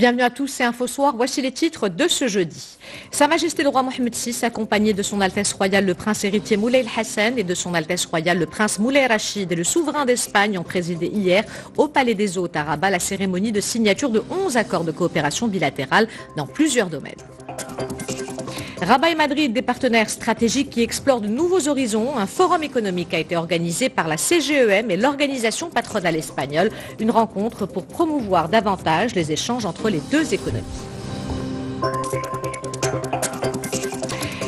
Bienvenue à tous, c'est Info Soir. Voici les titres de ce jeudi. Sa Majesté le roi Mohamed VI, accompagné de son Altesse royale le prince héritier Moulay Hassan et de son Altesse royale le prince Moulay Rachid et le souverain d'Espagne ont présidé hier au Palais des Hôtes à Rabat la cérémonie de signature de 11 accords de coopération bilatérale dans plusieurs domaines. Rabat et Madrid, des partenaires stratégiques qui explorent de nouveaux horizons. Un forum économique a été organisé par la CGEM et l'organisation patronale espagnole. Une rencontre pour promouvoir davantage les échanges entre les deux économies.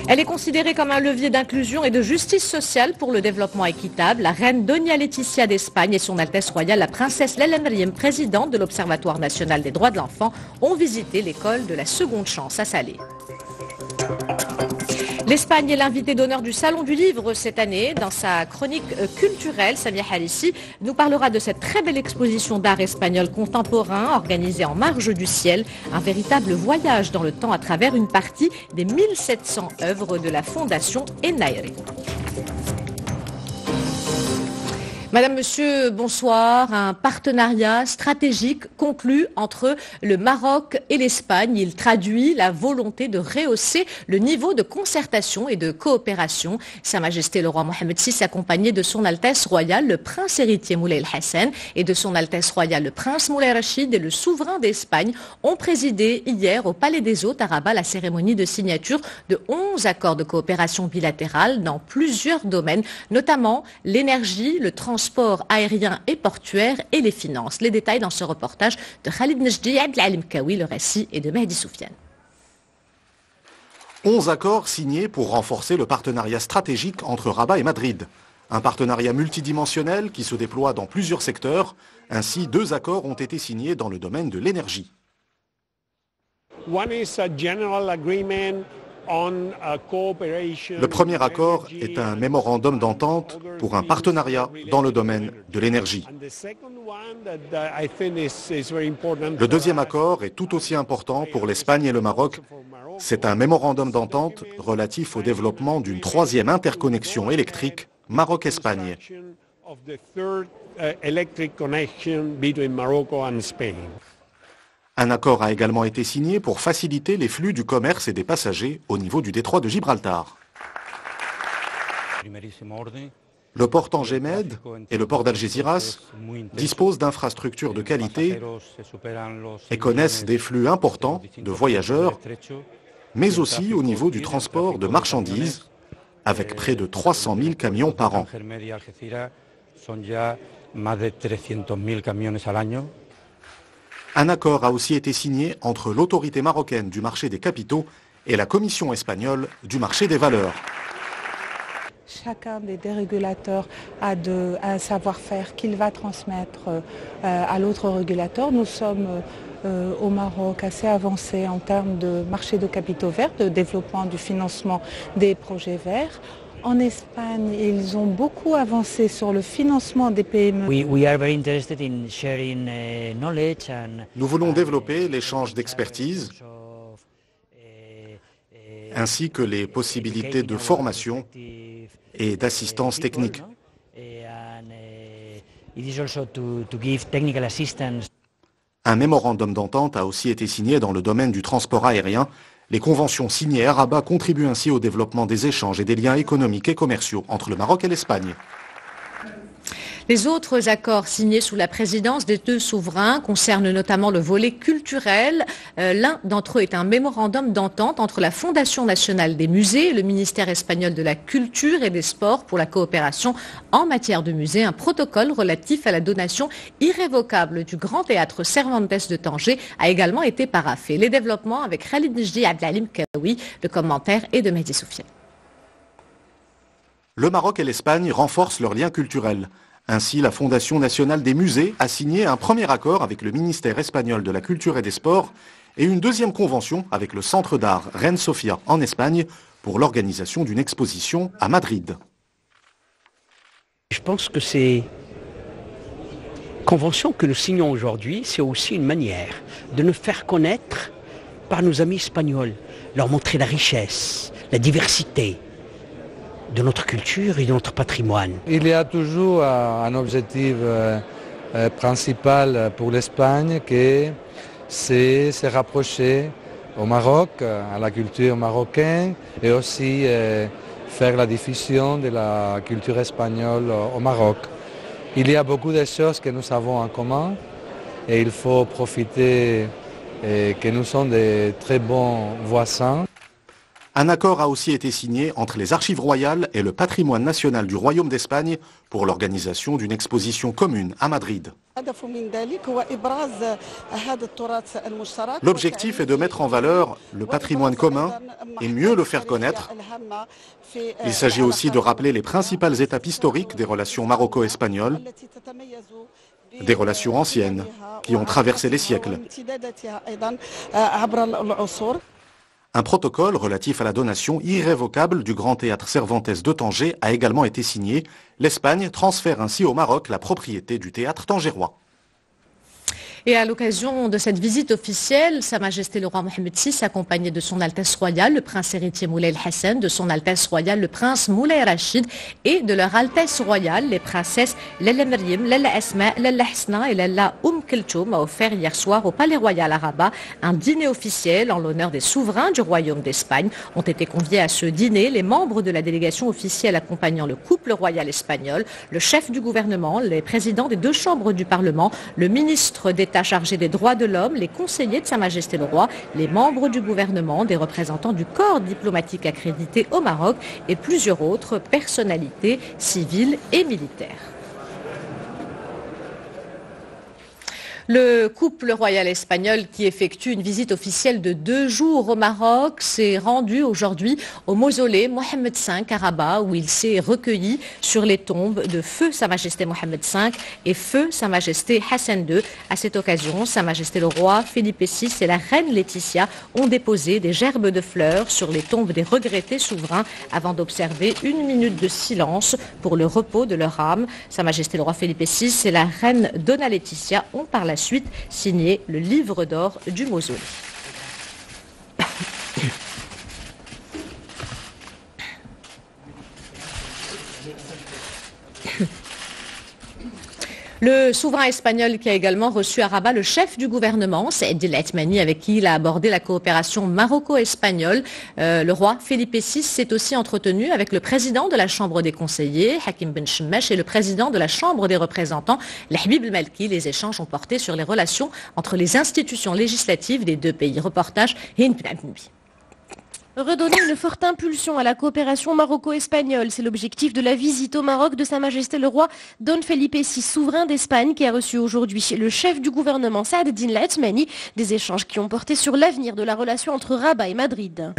Elle est considérée comme un levier d'inclusion et de justice sociale pour le développement équitable. La reine Doña Leticia d'Espagne et son Altesse royale, la princesse Laila Meriem, présidente de l'Observatoire national des droits de l'enfant, ont visité l'école de la Seconde Chance à Salé. L'Espagne est l'invité d'honneur du Salon du Livre cette année. Dans sa chronique culturelle, Samia Harissi nous parlera de cette très belle exposition d'art espagnol contemporain organisée en marge du ciel. Un véritable voyage dans le temps à travers une partie des 1700 œuvres de la Fondation Enaire. Madame, Monsieur, bonsoir. Un partenariat stratégique conclu entre le Maroc et l'Espagne. Il traduit la volonté de rehausser le niveau de concertation et de coopération. Sa Majesté le roi Mohamed VI, accompagné de son Altesse royale le prince héritier Moulay Hassan et de son Altesse royale le prince Moulay Rachid et le souverain d'Espagne, ont présidé hier au Palais des Hôtes à Rabat la cérémonie de signature de 11 accords de coopération bilatérale dans plusieurs domaines, notamment l'énergie, le transport aérien et portuaire et les finances. Les détails dans ce reportage de Khalid Nejdi, Abdelalim Kawi, le récit et de Mehdi Soufiane. 11 accords signés pour renforcer le partenariat stratégique entre Rabat et Madrid. Un partenariat multidimensionnel qui se déploie dans plusieurs secteurs. Ainsi, 2 accords ont été signés dans le domaine de l'énergie. Le premier accord est un mémorandum d'entente pour un partenariat dans le domaine de l'énergie. Le deuxième accord est tout aussi important pour l'Espagne et le Maroc. C'est un mémorandum d'entente relatif au développement d'une troisième interconnexion électrique Maroc-Espagne. Un accord a également été signé pour faciliter les flux du commerce et des passagers au niveau du détroit de Gibraltar. Le port Tangemed et le port d'Algeciras disposent d'infrastructures de qualité et connaissent des flux importants de voyageurs, mais aussi au niveau du transport de marchandises, avec près de 300 000 camions par an. Un accord a aussi été signé entre l'autorité marocaine du marché des capitaux et la commission espagnole du marché des valeurs. Chacun des régulateurs a un savoir-faire qu'il va transmettre à l'autre régulateur. Nous sommes au Maroc assez avancés en termes de marché de capitaux verts, de développement du financement des projets verts. En Espagne, ils ont beaucoup avancé sur le financement des PME. Nous voulons développer l'échange d'expertise ainsi que les possibilités de formation et d'assistance technique. Un mémorandum d'entente a aussi été signé dans le domaine du transport aérien. Les conventions signées à Rabat contribuent ainsi au développement des échanges et des liens économiques et commerciaux entre le Maroc et l'Espagne. Les autres accords signés sous la présidence des deux souverains concernent notamment le volet culturel. L'un d'entre eux est un mémorandum d'entente entre la Fondation nationale des musées et le ministère espagnol de la Culture et des Sports pour la coopération en matière de musées. Un protocole relatif à la donation irrévocable du Grand Théâtre Cervantes de Tanger a également été paraphé. Les développements avec Khalid Nejdi, Abdelalim Kawi, le commentaire est de Mehdi Soufiane. Le Maroc et l'Espagne renforcent leurs liens culturels. Ainsi, la Fondation nationale des musées a signé un premier accord avec le ministère espagnol de la Culture et des Sports et une deuxième convention avec le Centre d'art Reine Sofia en Espagne pour l'organisation d'une exposition à Madrid. Je pense que ces conventions que nous signons aujourd'hui, c'est aussi une manière de nous faire connaître par nos amis espagnols, leur montrer la richesse, la diversité de notre culture et de notre patrimoine. Il y a toujours un objectif principal pour l'Espagne qui est c'est se rapprocher au Maroc, à la culture marocaine et aussi faire la diffusion de la culture espagnole au Maroc. Il y a beaucoup de choses que nous avons en commun et il faut profiter que nous sommes de très bons voisins. Un accord a aussi été signé entre les Archives royales et le patrimoine national du Royaume d'Espagne pour l'organisation d'une exposition commune à Madrid. L'objectif est de mettre en valeur le patrimoine commun et mieux le faire connaître. Il s'agit aussi de rappeler les principales étapes historiques des relations maroco-espagnoles, des relations anciennes qui ont traversé les siècles. Un protocole relatif à la donation irrévocable du Grand Théâtre Cervantes de Tanger a également été signé. L'Espagne transfère ainsi au Maroc la propriété du théâtre tangérois. Et à l'occasion de cette visite officielle, Sa Majesté le roi Mohammed VI, accompagné de son Altesse royale, le prince héritier Moulay el-Hassan, de son Altesse royale, le prince Moulay Rachid, et de leur Altesse royale, les princesses Lalla Maryam, Lalla Asma, Lalla Hasna et Lalla Kulthum, a offert hier soir au Palais Royal à Rabat un dîner officiel en l'honneur des souverains du Royaume d'Espagne. Ont été conviés à ce dîner les membres de la délégation officielle accompagnant le couple royal espagnol, le chef du gouvernement, les présidents des deux chambres du Parlement, le ministre d'État chargé des droits de l'homme, les conseillers de Sa Majesté le Roi, les membres du gouvernement, des représentants du corps diplomatique accrédité au Maroc et plusieurs autres personnalités civiles et militaires. Le couple royal espagnol qui effectue une visite officielle de 2 jours au Maroc s'est rendu aujourd'hui au mausolée Mohammed V à Rabat où il s'est recueilli sur les tombes de feu Sa Majesté Mohammed V et feu Sa Majesté Hassan II. À cette occasion, Sa Majesté le roi Philippe VI et la reine Laetitia ont déposé des gerbes de fleurs sur les tombes des regrettés souverains avant d'observer 1 minute de silence pour le repos de leur âme. Sa Majesté le roi Philippe VI et la reine Donna Laetitia ont par la suite signé le livre d'or du mausolée. Le souverain espagnol qui a également reçu à Rabat le chef du gouvernement, Saïd El Athmani, avec qui il a abordé la coopération maroco-espagnole. Le roi Philippe VI s'est aussi entretenu avec le président de la Chambre des conseillers, Hakim Ben Chemmeche, et le président de la Chambre des représentants, Habib El Malki. Les échanges ont porté sur les relations entre les institutions législatives des deux pays. Reportage Hind Ben Abdoubi. Redonner une forte impulsion à la coopération maroco-espagnole, c'est l'objectif de la visite au Maroc de Sa Majesté le roi Don Felipe VI, souverain d'Espagne, qui a reçu aujourd'hui le chef du gouvernement Saad El Athmani. Des échanges qui ont porté sur l'avenir de la relation entre Rabat et Madrid.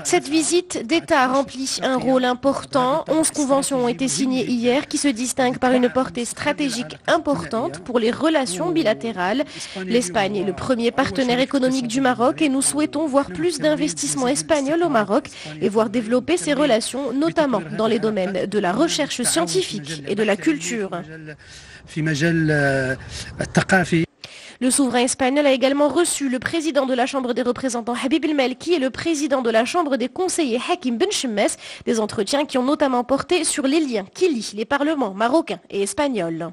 Cette visite d'État remplit un rôle important. 11 conventions ont été signées hier qui se distinguent par une portée stratégique importante pour les relations bilatérales. L'Espagne est le premier partenaire économique du Maroc et nous souhaitons voir plus d'investissements espagnols au Maroc et voir développer ces relations, notamment dans les domaines de la recherche scientifique et de la culture. Le souverain espagnol a également reçu le président de la Chambre des représentants Habib El Malki et le président de la Chambre des conseillers Hakim Ben Chemmeche, des entretiens qui ont notamment porté sur les liens qui lient les parlements marocains et espagnols.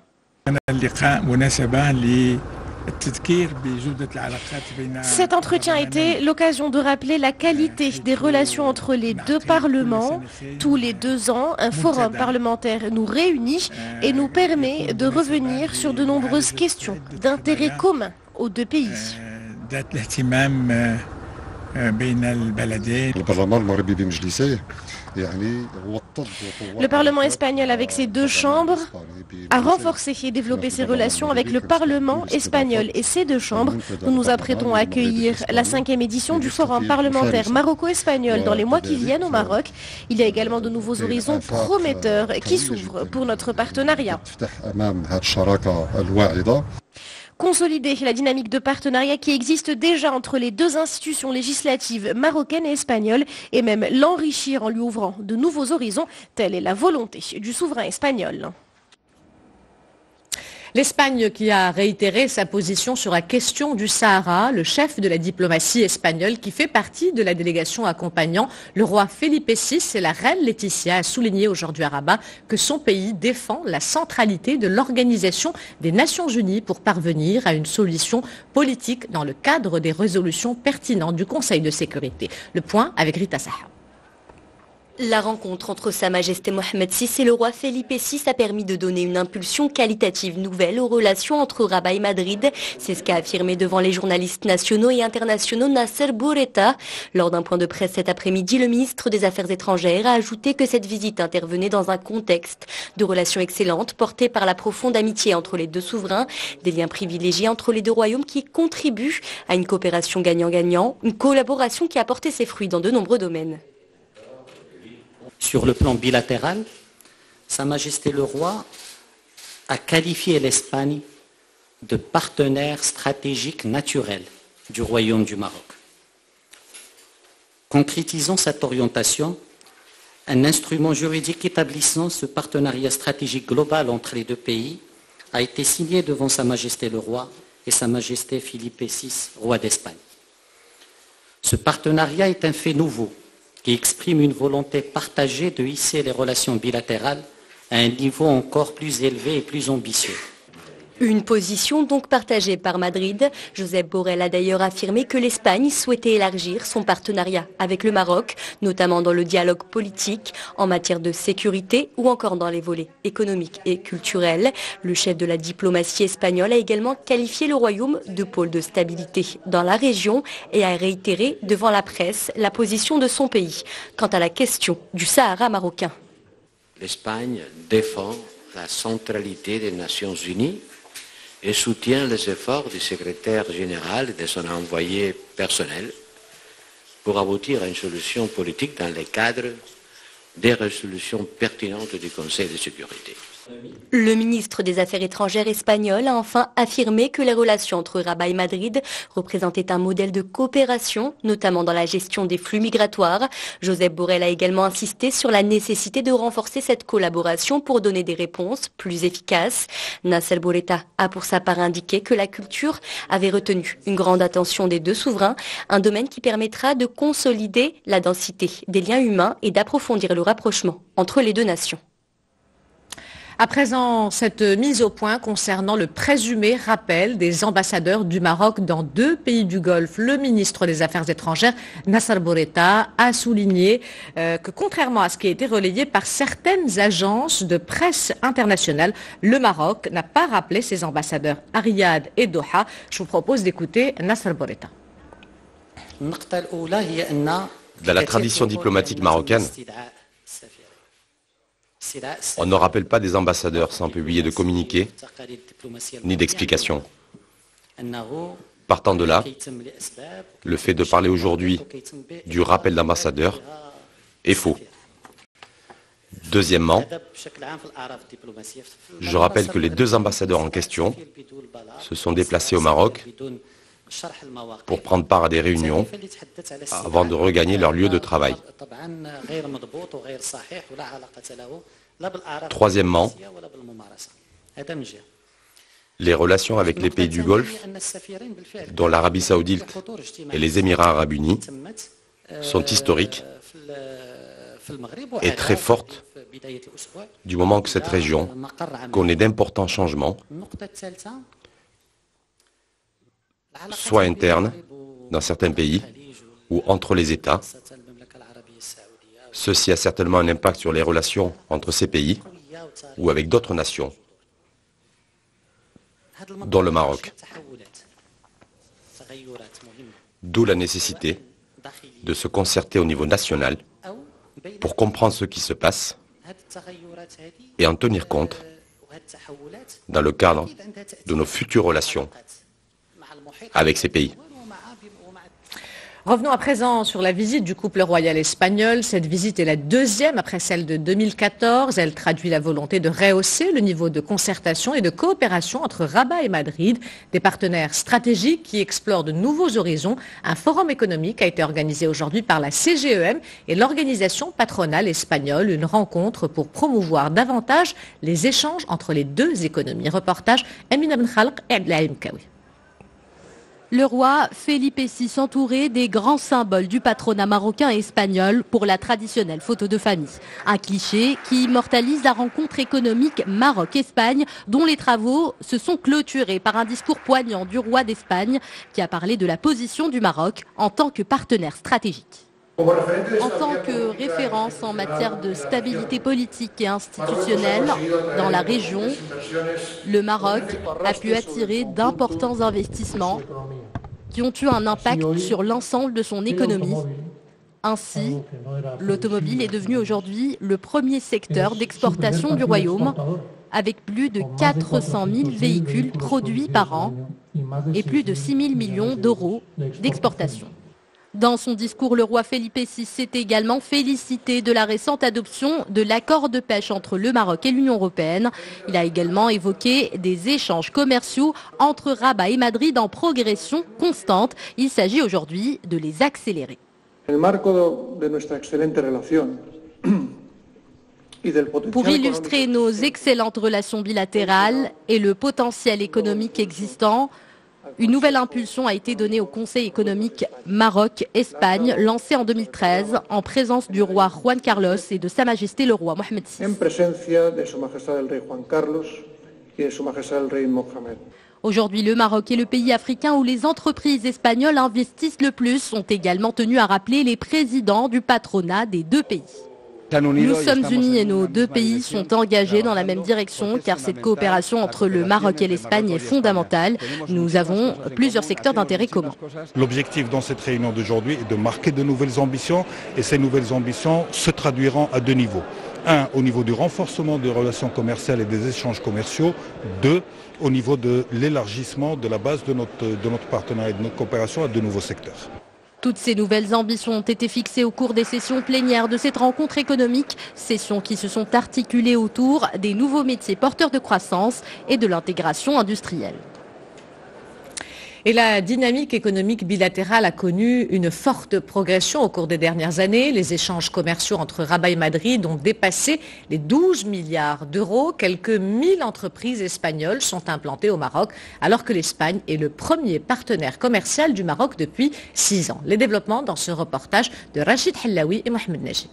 Cet entretien a été l'occasion de rappeler la qualité des relations entre les deux parlements. Tous les 2 ans, un forum parlementaire nous réunit et nous permet de revenir sur de nombreuses questions d'intérêt commun aux deux pays. Le Parlement espagnol, avec ses 2 chambres, a renforcé et développé ses relations avec le Parlement espagnol et ses 2 chambres. Nous nous apprêtons à accueillir la 5e édition du Forum parlementaire maroco-espagnol dans les mois qui viennent au Maroc. Il y a également de nouveaux horizons prometteurs qui s'ouvrent pour notre partenariat. Consolider la dynamique de partenariat qui existe déjà entre les 2 institutions législatives marocaines et espagnoles et même l'enrichir en lui ouvrant de nouveaux horizons, telle est la volonté du souverain espagnol. L'Espagne qui a réitéré sa position sur la question du Sahara, le chef de la diplomatie espagnole qui fait partie de la délégation accompagnant le roi Felipe VI et la reine Laetitia a souligné aujourd'hui à Rabat que son pays défend la centralité de l'Organisation des Nations Unies pour parvenir à une solution politique dans le cadre des résolutions pertinentes du Conseil de sécurité. Le point avec Rita Saha. La rencontre entre Sa Majesté Mohamed VI et le roi Felipe VI a permis de donner une impulsion qualitative nouvelle aux relations entre Rabat et Madrid. C'est ce qu'a affirmé devant les journalistes nationaux et internationaux Nasser Bourreta. Lors d'un point de presse cet après-midi, le ministre des Affaires étrangères a ajouté que cette visite intervenait dans un contexte de relations excellentes portées par la profonde amitié entre les deux souverains, des liens privilégiés entre les deux royaumes qui contribuent à une coopération gagnant-gagnant, une collaboration qui a porté ses fruits dans de nombreux domaines. Sur le plan bilatéral, Sa Majesté le Roi a qualifié l'Espagne de partenaire stratégique naturel du Royaume du Maroc. Concrétisons cette orientation, un instrument juridique établissant ce partenariat stratégique global entre les deux pays a été signé devant Sa Majesté le Roi et Sa Majesté Philippe VI, roi d'Espagne. Ce partenariat est un fait nouveau qui exprime une volonté partagée de hisser les relations bilatérales à un niveau encore plus élevé et plus ambitieux. Une position donc partagée par Madrid. Josep Borrell a d'ailleurs affirmé que l'Espagne souhaitait élargir son partenariat avec le Maroc, notamment dans le dialogue politique, en matière de sécurité ou encore dans les volets économiques et culturels. Le chef de la diplomatie espagnole a également qualifié le royaume de pôle de stabilité dans la région et a réitéré devant la presse la position de son pays quant à la question du Sahara marocain. L'Espagne défend la centralité des Nations Unies et soutient les efforts du secrétaire général et de son envoyé personnel pour aboutir à une solution politique dans le cadre des résolutions pertinentes du Conseil de sécurité. Le ministre des Affaires étrangères espagnol a enfin affirmé que les relations entre Rabat et Madrid représentaient un modèle de coopération, notamment dans la gestion des flux migratoires. Josep Borrell a également insisté sur la nécessité de renforcer cette collaboration pour donner des réponses plus efficaces. Nasser Bourreta a pour sa part indiqué que la culture avait retenu une grande attention des deux souverains, un domaine qui permettra de consolider la densité des liens humains et d'approfondir le rapprochement entre les deux nations. À présent, cette mise au point concernant le présumé rappel des ambassadeurs du Maroc dans deux pays du Golfe. Le ministre des Affaires étrangères, Nasser Bourreta, a souligné que contrairement à ce qui a été relayé par certaines agences de presse internationales, le Maroc n'a pas rappelé ses ambassadeurs à Riyad et Doha. Je vous propose d'écouter Nasser Bourreta. Dans la tradition diplomatique marocaine, on ne rappelle pas des ambassadeurs sans publier de communiqués ni d'explications. Partant de là, le fait de parler aujourd'hui du rappel d'ambassadeurs est faux. Deuxièmement, je rappelle que les deux ambassadeurs en question se sont déplacés au Maroc pour prendre part à des réunions avant de regagner leur lieu de travail. Troisièmement, les relations avec les pays du Golfe, dont l'Arabie Saoudite et les Émirats Arabes Unis, sont historiques et très fortes du moment que cette région connaît d'importants changements, soit internes dans certains pays ou entre les États. Ceci a certainement un impact sur les relations entre ces pays ou avec d'autres nations, dont le Maroc. D'où la nécessité de se concerter au niveau national pour comprendre ce qui se passe et en tenir compte dans le cadre de nos futures relations avec ces pays. Revenons à présent sur la visite du couple royal espagnol. Cette visite est la deuxième après celle de 2014. Elle traduit la volonté de rehausser le niveau de concertation et de coopération entre Rabat et Madrid, des partenaires stratégiques qui explorent de nouveaux horizons. Un forum économique a été organisé aujourd'hui par la CGEM et l'organisation patronale espagnole, une rencontre pour promouvoir davantage les échanges entre les deux économies. Reportage Amina Ben Khalq et Abdelhaim Kawi. Le roi Felipe VI entouré des grands symboles du patronat marocain et espagnol pour la traditionnelle photo de famille. Un cliché qui immortalise la rencontre économique Maroc-Espagne dont les travaux se sont clôturés par un discours poignant du roi d'Espagne qui a parlé de la position du Maroc en tant que partenaire stratégique. En tant que référence en matière de stabilité politique et institutionnelle dans la région, le Maroc a pu attirer d'importants investissements qui ont eu un impact sur l'ensemble de son économie. Ainsi, l'automobile est devenue aujourd'hui le premier secteur d'exportation du royaume, avec plus de 400 000 véhicules produits par an et plus de 6 000 millions d'euros d'exportation. Dans son discours, le roi Felipe VI s'est également félicité de la récente adoption de l'accord de pêche entre le Maroc et l'Union européenne. Il a également évoqué des échanges commerciaux entre Rabat et Madrid en progression constante. Il s'agit aujourd'hui de les accélérer. Pour illustrer nos excellentes relations bilatérales et le potentiel économique existant, une nouvelle impulsion a été donnée au Conseil économique Maroc-Espagne, lancé en 2013 en présence du roi Juan Carlos et de Sa Majesté le roi Mohamed VI. Aujourd'hui, le Maroc est le pays africain où les entreprises espagnoles investissent le plus, ont également tenu à rappeler les présidents du patronat des deux pays. Nous sommes unis et nos deux pays sont engagés dans la même direction car cette coopération entre le Maroc et l'Espagne est fondamentale. Nous avons plusieurs secteurs d'intérêt commun. L'objectif dans cette réunion d'aujourd'hui est de marquer de nouvelles ambitions et ces nouvelles ambitions se traduiront à deux niveaux. Un, au niveau du renforcement des relations commerciales et des échanges commerciaux. Deux, au niveau de l'élargissement de la base de notre partenariat et de notre coopération à de nouveaux secteurs. Toutes ces nouvelles ambitions ont été fixées au cours des sessions plénières de cette rencontre économique, sessions qui se sont articulées autour des nouveaux métiers porteurs de croissance et de l'intégration industrielle. Et la dynamique économique bilatérale a connu une forte progression au cours des dernières années. Les échanges commerciaux entre Rabat et Madrid ont dépassé les 12 milliards d'euros. Quelques 1000 entreprises espagnoles sont implantées au Maroc, alors que l'Espagne est le premier partenaire commercial du Maroc depuis 6 ans. Les développements dans ce reportage de Rachid Hallaoui et Mohamed Najib.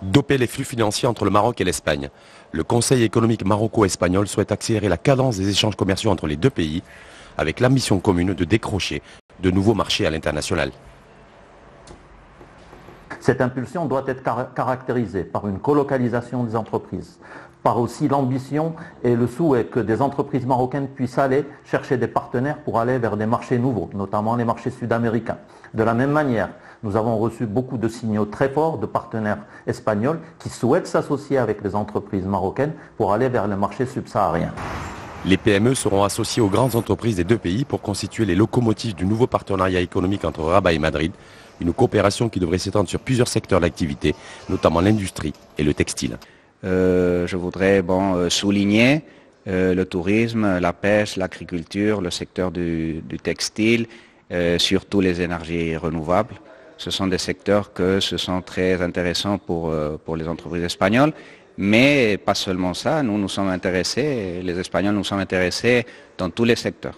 Doper les flux financiers entre le Maroc et l'Espagne. Le Conseil économique maroco-espagnol souhaite accélérer la cadence des échanges commerciaux entre les deux pays, avec l'ambition commune de décrocher de nouveaux marchés à l'international. Cette impulsion doit être caractérisée par une colocalisation des entreprises, par aussi l'ambition et le souhait que des entreprises marocaines puissent aller chercher des partenaires pour aller vers des marchés nouveaux, notamment les marchés sud-américains. De la même manière, nous avons reçu beaucoup de signaux très forts de partenaires espagnols qui souhaitent s'associer avec les entreprises marocaines pour aller vers les marchés subsahariens. Les PME seront associées aux grandes entreprises des deux pays pour constituer les locomotives du nouveau partenariat économique entre Rabat et Madrid, une coopération qui devrait s'étendre sur plusieurs secteurs d'activité, notamment l'industrie et le textile. Je voudrais souligner le tourisme, la pêche, l'agriculture, le secteur du textile, surtout les énergies renouvelables. Ce sont des secteurs qui sont très intéressants pour les entreprises espagnoles. Mais pas seulement ça, nous sommes intéressés, les Espagnols nous sommes intéressés dans tous les secteurs.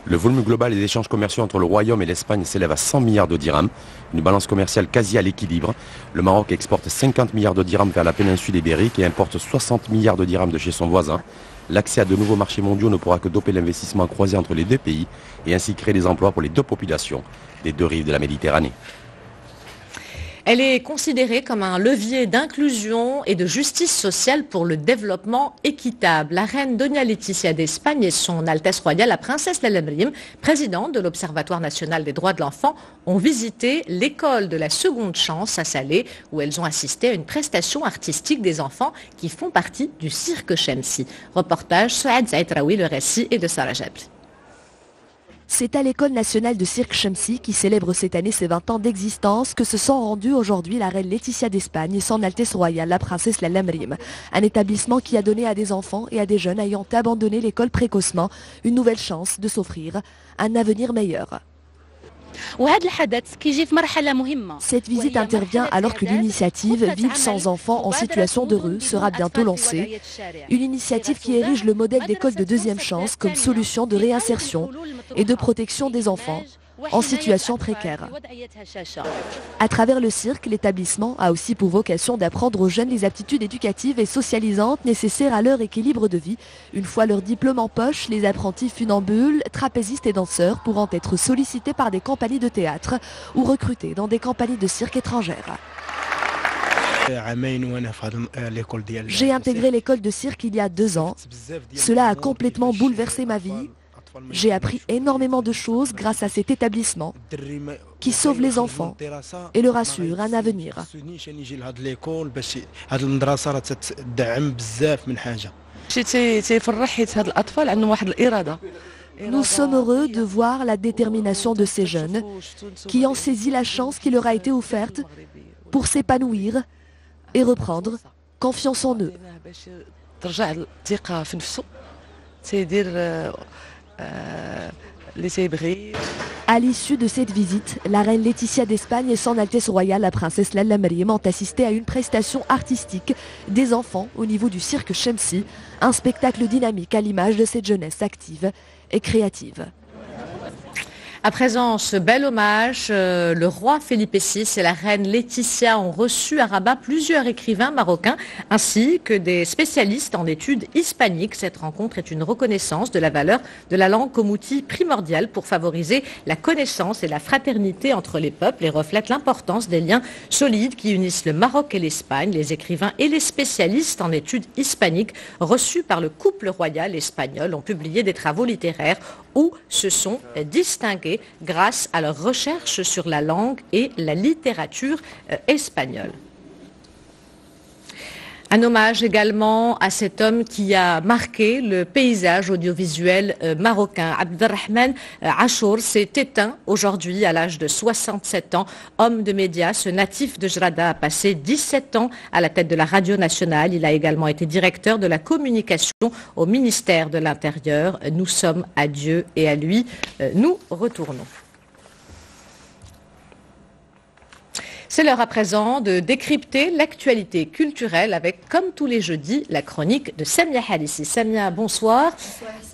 Le volume global des échanges commerciaux entre le Royaume et l'Espagne s'élève à 100 milliards de dirhams, une balance commerciale quasi à l'équilibre. Le Maroc exporte 50 milliards de dirhams vers la péninsule ibérique et importe 60 milliards de dirhams de chez son voisin. L'accès à de nouveaux marchés mondiaux ne pourra que doper l'investissement croisé entre les deux pays et ainsi créer des emplois pour les deux populations des deux rives de la Méditerranée. Elle est considérée comme un levier d'inclusion et de justice sociale pour le développement équitable. La reine Doña Leticia d'Espagne et son Altesse royale, la princesse Lalla Meriem, présidente de l'Observatoire national des droits de l'enfant, ont visité l'école de la seconde chance à Salé, où elles ont assisté à une prestation artistique des enfants qui font partie du cirque Shamsi. Reportage Souad Zaïtraoui, le récit est de Sarah Jabri. C'est à l'École nationale de cirque Chemsi, qui célèbre cette année ses 20 ans d'existence, que se sont rendus aujourd'hui la reine Laetitia d'Espagne et son Altesse royale, la princesse Lalla Meriem. Un établissement qui a donné à des enfants et à des jeunes ayant abandonné l'école précocement une nouvelle chance de s'offrir un avenir meilleur. Cette visite intervient alors que l'initiative Vivre sans enfants en situation de rue sera bientôt lancée. Une initiative qui érige le modèle d'école de deuxième chance comme solution de réinsertion et de protection des enfants en situation précaire. À travers le cirque, l'établissement a aussi pour vocation d'apprendre aux jeunes les aptitudes éducatives et socialisantes nécessaires à leur équilibre de vie. Une fois leur diplôme en poche, les apprentis funambules, trapézistes et danseurs pourront être sollicités par des compagnies de théâtre ou recrutés dans des compagnies de cirque étrangères. J'ai intégré l'école de cirque il y a 2 ans. Cela a complètement bouleversé ma vie. J'ai appris énormément de choses grâce à cet établissement qui sauve les enfants et leur assure un avenir. Nous sommes heureux de voir la détermination de ces jeunes qui ont saisi la chance qui leur a été offerte pour s'épanouir et reprendre confiance en eux. À l'issue de cette visite, la reine Laetitia d'Espagne et son Altesse royale, la princesse Lalla Meriem, ont assisté à une prestation artistique des enfants au niveau du cirque Chemsi, un spectacle dynamique à l'image de cette jeunesse active et créative. À présent, ce bel hommage, le roi Felipe VI et la reine Laetitia ont reçu à Rabat plusieurs écrivains marocains ainsi que des spécialistes en études hispaniques. Cette rencontre est une reconnaissance de la valeur de la langue comme outil primordial pour favoriser la connaissance et la fraternité entre les peuples et reflète l'importance des liens solides qui unissent le Maroc et l'Espagne. Les écrivains et les spécialistes en études hispaniques reçus par le couple royal espagnol ont publié des travaux littéraires où se sont distingués grâce à leurs recherches sur la langue et la littérature espagnole. Un hommage également à cet homme qui a marqué le paysage audiovisuel marocain. Abdelrahman Achour s'est éteint aujourd'hui à l'âge de 67 ans. Homme de médias, ce natif de Jrada a passé 17 ans à la tête de la radio nationale. Il a également été directeur de la communication au ministère de l'Intérieur. Nous sommes à Dieu et à lui. Nous retournons. C'est l'heure à présent de décrypter l'actualité culturelle avec, comme tous les jeudis, la chronique de Samia Halissi. Samia, bonsoir.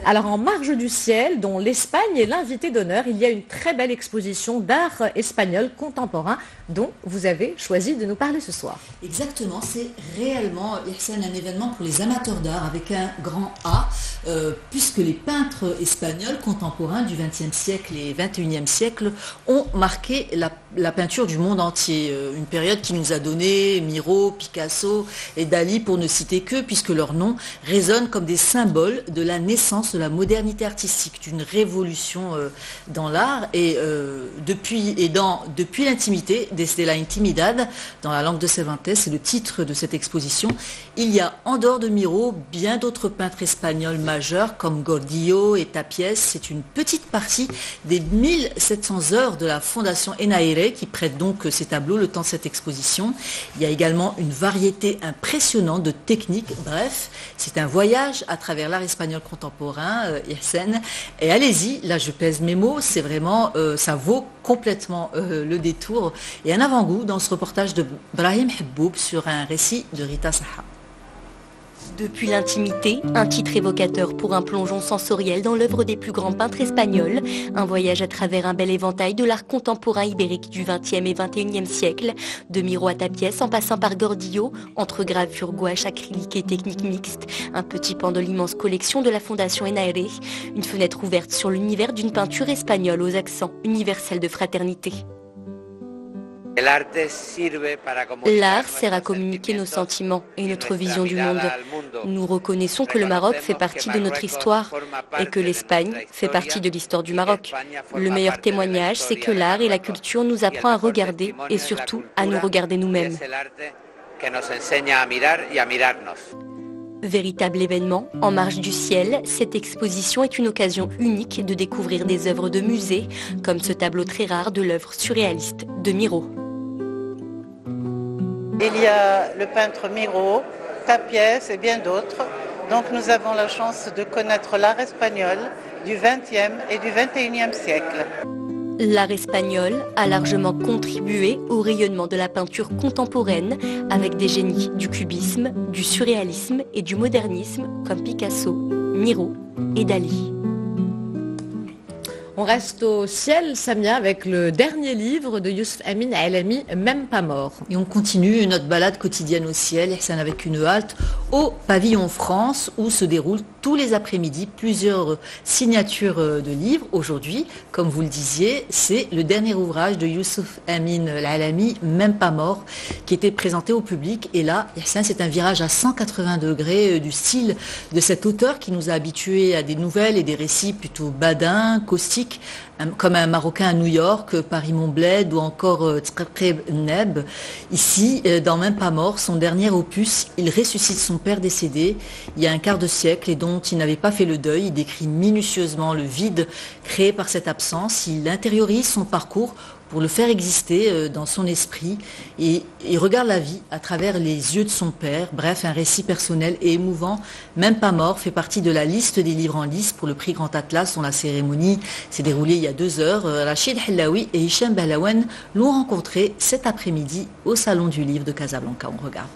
Alors, en marge du ciel, dont l'Espagne est l'invité d'honneur, il y a une très belle exposition d'art espagnol contemporain dont vous avez choisi de nous parler ce soir. Exactement, c'est réellement un événement pour les amateurs d'art avec un grand A, puisque les peintres espagnols contemporains du XXe siècle et XXIe siècle ont marqué la peinture du monde entier. Une période qui nous a donné Miro, Picasso et Dali pour ne citer que, puisque leurs noms résonnent comme des symboles de la naissance de la modernité artistique, d'une révolution dans l'art et depuis l'intimité, desde la intimidad, dans la langue de Cervantes, c'est le titre de cette exposition. Il y a en dehors de Miro bien d'autres peintres espagnols majeurs comme Gordillo et Tapies. C'est une petite partie des 1700 œuvres de la Fondation Enaire qui prête donc ces tableaux le temps de cette exposition. Il y a également une variété impressionnante de techniques. Bref, c'est un voyage à travers l'art espagnol contemporain, Ihsen. Et allez-y, là je pèse mes mots, c'est vraiment, ça vaut complètement le détour. Et un avant-goût dans ce reportage de Brahim Hebboub sur un récit de Rita Saha. Depuis l'intimité, un titre évocateur pour un plongeon sensoriel dans l'œuvre des plus grands peintres espagnols. Un voyage à travers un bel éventail de l'art contemporain ibérique du XXe et XXIe siècle. De Miro à Tapies en passant par Gordillo, entre gravure, gouache, acrylique et technique mixte. Un petit pan de l'immense collection de la Fondation Enaire. Une fenêtre ouverte sur l'univers d'une peinture espagnole aux accents universels de fraternité. L'art sert à communiquer nos sentiments et notre vision du monde. Nous reconnaissons que le Maroc fait partie de notre histoire et que l'Espagne fait partie de l'histoire du Maroc. Le meilleur témoignage, c'est que l'art et la culture nous apprennent à regarder et surtout à nous regarder nous-mêmes. Véritable événement, en marge du ciel, cette exposition est une occasion unique de découvrir des œuvres de musée, comme ce tableau très rare de l'œuvre surréaliste de Miro. Il y a le peintre Miro, Tapies et bien d'autres. Donc nous avons la chance de connaître l'art espagnol du XXe et du XXIe siècle. L'art espagnol a largement contribué au rayonnement de la peinture contemporaine avec des génies du cubisme, du surréalisme et du modernisme comme Picasso, Miro et Dali. On reste au ciel, Samia, avec le dernier livre de Youssouf Amin Alami, Même pas mort. Et on continue notre balade quotidienne au ciel, Ihsan, avec une halte au pavillon France où se déroulent tous les après-midi plusieurs signatures de livres. Aujourd'hui, comme vous le disiez, c'est le dernier ouvrage de Youssouf Amin Alami, Même pas mort, qui était présenté au public. Et là, Ihsan, c'est un virage à 180 degrés du style de cet auteur qui nous a habitués à des nouvelles et des récits plutôt badins, caustiques, comme un Marocain à New York, Paris-Montbled ou encore Tqrqeb Neb. Ici, dans Même pas mort, son dernier opus, il ressuscite son père décédé il y a un quart de siècle et dont il n'avait pas fait le deuil. Il décrit minutieusement le vide créé par cette absence. Il intériorise son parcours pour le faire exister dans son esprit et il regarde la vie à travers les yeux de son père. Bref, un récit personnel et émouvant. Même pas mort fait partie de la liste des livres en lice pour le prix Grand Atlas dont la cérémonie s'est déroulée il y a 2 heures. Rachid Hellaoui et Hicham Balawen l'ont rencontré cet après-midi au Salon du Livre de Casablanca. On regarde.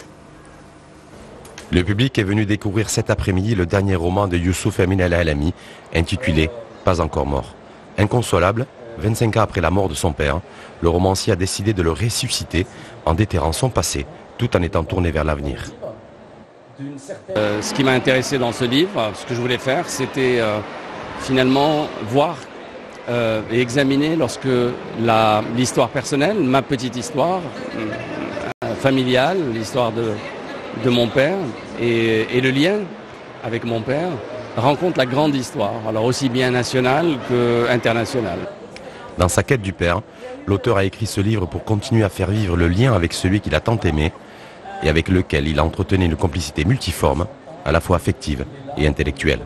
Le public est venu découvrir cet après-midi le dernier roman de Youssouf Amin Alami, intitulé Pas encore mort. Inconsolable, 25 ans après la mort de son père, le romancier a décidé de le ressusciter en déterrant son passé, tout en étant tourné vers l'avenir. Ce qui m'a intéressé dans ce livre, ce que je voulais faire, c'était finalement voir et examiner lorsque l'histoire personnelle, ma petite histoire familiale, l'histoire de mon père et le lien avec mon père rencontre la grande histoire, alors aussi bien nationale qu'internationale. Dans sa quête du père, l'auteur a écrit ce livre pour continuer à faire vivre le lien avec celui qu'il a tant aimé et avec lequel il a entretenu une complicité multiforme, à la fois affective et intellectuelle.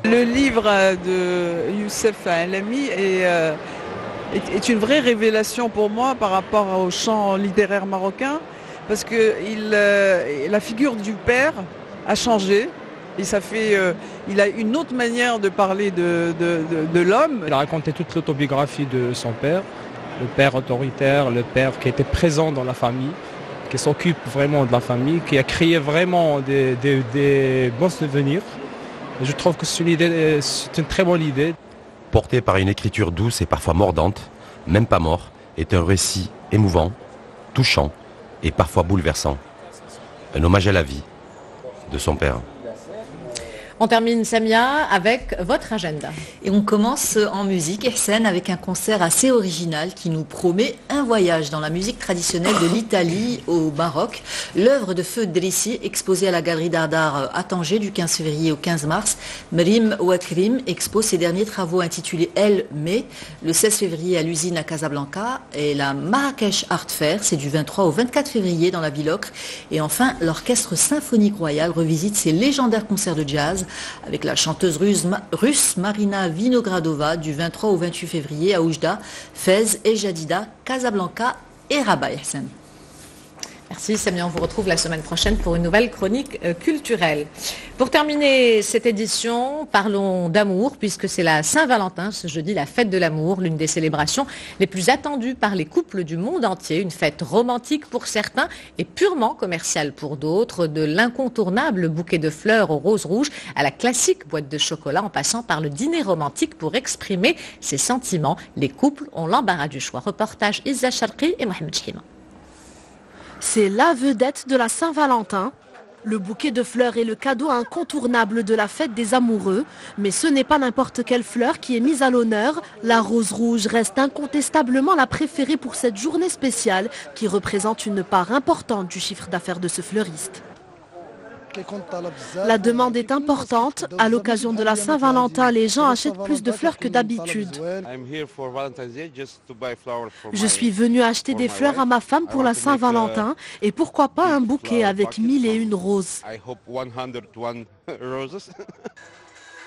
Le livre de Youssouf Alami est une vraie révélation pour moi par rapport au champ littéraire marocain, parce que la figure du père a changé. Et ça fait, il a une autre manière de parler de l'homme. Il a raconté toute l'autobiographie de son père, le père autoritaire, le père qui était présent dans la famille, qui s'occupe vraiment de la famille, qui a créé vraiment des bons souvenirs. Et je trouve que c'est une très bonne idée. Porté par une écriture douce et parfois mordante, Même pas mort est un récit émouvant, touchant et parfois bouleversant. Un hommage à la vie de son père. On termine, Samia, avec votre agenda. Et on commence en musique, Ihsan, avec un concert assez original qui nous promet un voyage dans la musique traditionnelle de l'Italie au Maroc. L'œuvre de Feu Drissi, exposée à la Galerie d'Art à Tanger du 15 février au 15 mars. Mrim Ouakrim expose ses derniers travaux intitulés Elle Mai le 16 février à l'usine à Casablanca. Et la Marrakech Art Fair, c'est du 23 au 24 février dans la Ville Ocre. Et enfin, l'Orchestre Symphonique Royal revisite ses légendaires concerts de jazz avec la chanteuse russe Marina Vinogradova du 23 au 28 février à Oujda, Fès et Jadida, Casablanca et Rabat. Ihsan. Merci Samia, on vous retrouve la semaine prochaine pour une nouvelle chronique culturelle. Pour terminer cette édition, parlons d'amour puisque c'est la Saint-Valentin, ce jeudi, la fête de l'amour, l'une des célébrations les plus attendues par les couples du monde entier. Une fête romantique pour certains et purement commerciale pour d'autres, de l'incontournable bouquet de fleurs aux roses rouges à la classique boîte de chocolat en passant par le dîner romantique pour exprimer ses sentiments. Les couples ont l'embarras du choix. Reportage Izza Sharqi et Mohamed Chima. C'est la vedette de la Saint-Valentin. Le bouquet de fleurs est le cadeau incontournable de la fête des amoureux. Mais ce n'est pas n'importe quelle fleur qui est mise à l'honneur. La rose rouge reste incontestablement la préférée pour cette journée spéciale qui représente une part importante du chiffre d'affaires de ce fleuriste. La demande est importante. À l'occasion de la Saint-Valentin, les gens achètent plus de fleurs que d'habitude. Je suis venu acheter des fleurs à ma femme pour la Saint-Valentin et pourquoi pas un bouquet avec 1001 roses.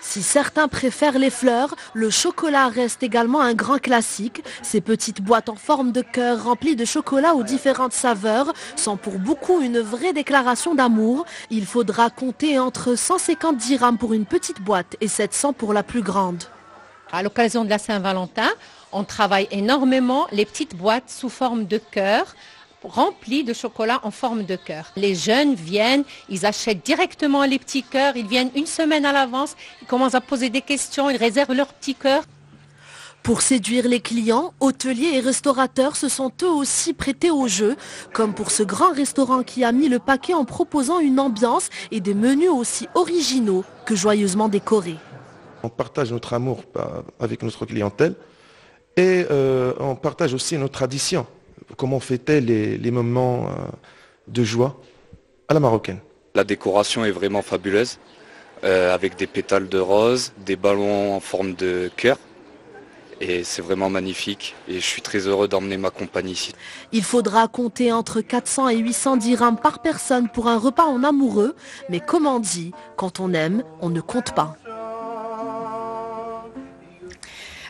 Si certains préfèrent les fleurs, le chocolat reste également un grand classique. Ces petites boîtes en forme de cœur remplies de chocolat aux différentes saveurs sont pour beaucoup une vraie déclaration d'amour. Il faudra compter entre 150 dirhams pour une petite boîte et 700 pour la plus grande. À l'occasion de la Saint-Valentin, on travaille énormément les petites boîtes sous forme de cœur, remplis de chocolat en forme de cœur. Les jeunes viennent, ils achètent directement les petits cœurs, ils viennent une semaine à l'avance, ils commencent à poser des questions, ils réservent leurs petits cœurs. Pour séduire les clients, hôteliers et restaurateurs se sont eux aussi prêtés au jeu, comme pour ce grand restaurant qui a mis le paquet en proposant une ambiance et des menus aussi originaux que joyeusement décorés. On partage notre amour avec notre clientèle et on partage aussi nos traditions. Comment fêter les moments de joie à la marocaine. La décoration est vraiment fabuleuse, avec des pétales de rose, des ballons en forme de cœur. Et c'est vraiment magnifique et je suis très heureux d'emmener ma compagnie ici. Il faudra compter entre 400 et 800 dirhams par personne pour un repas en amoureux. Mais comme on dit, quand on aime, on ne compte pas.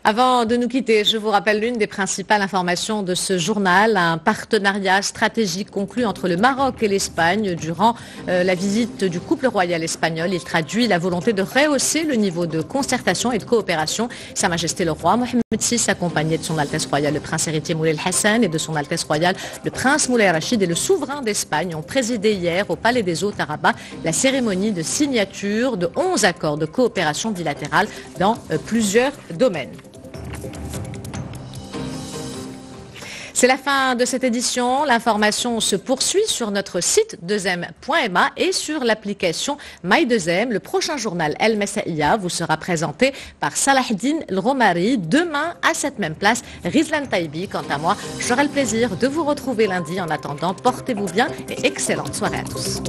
Avant de nous quitter, je vous rappelle l'une des principales informations de ce journal, un partenariat stratégique conclu entre le Maroc et l'Espagne durant la visite du couple royal espagnol. Il traduit la volonté de rehausser le niveau de concertation et de coopération. Sa Majesté le roi Mohamed VI, accompagné de son Altesse royale le prince héritier Moulay Hassan et de son Altesse royale le prince Moulay Rachid et le souverain d'Espagne ont présidé hier au Palais des Hôtes à Rabat la cérémonie de signature de 11 accords de coopération bilatérale dans plusieurs domaines. C'est la fin de cette édition. L'information se poursuit sur notre site 2m.ma et sur l'application My2m. Le prochain journal El Messaïa vous sera présenté par Salahdine El Romari demain à cette même place. Rizlan Taibi, quant à moi, j'aurai le plaisir de vous retrouver lundi. En attendant, portez-vous bien et excellente soirée à tous.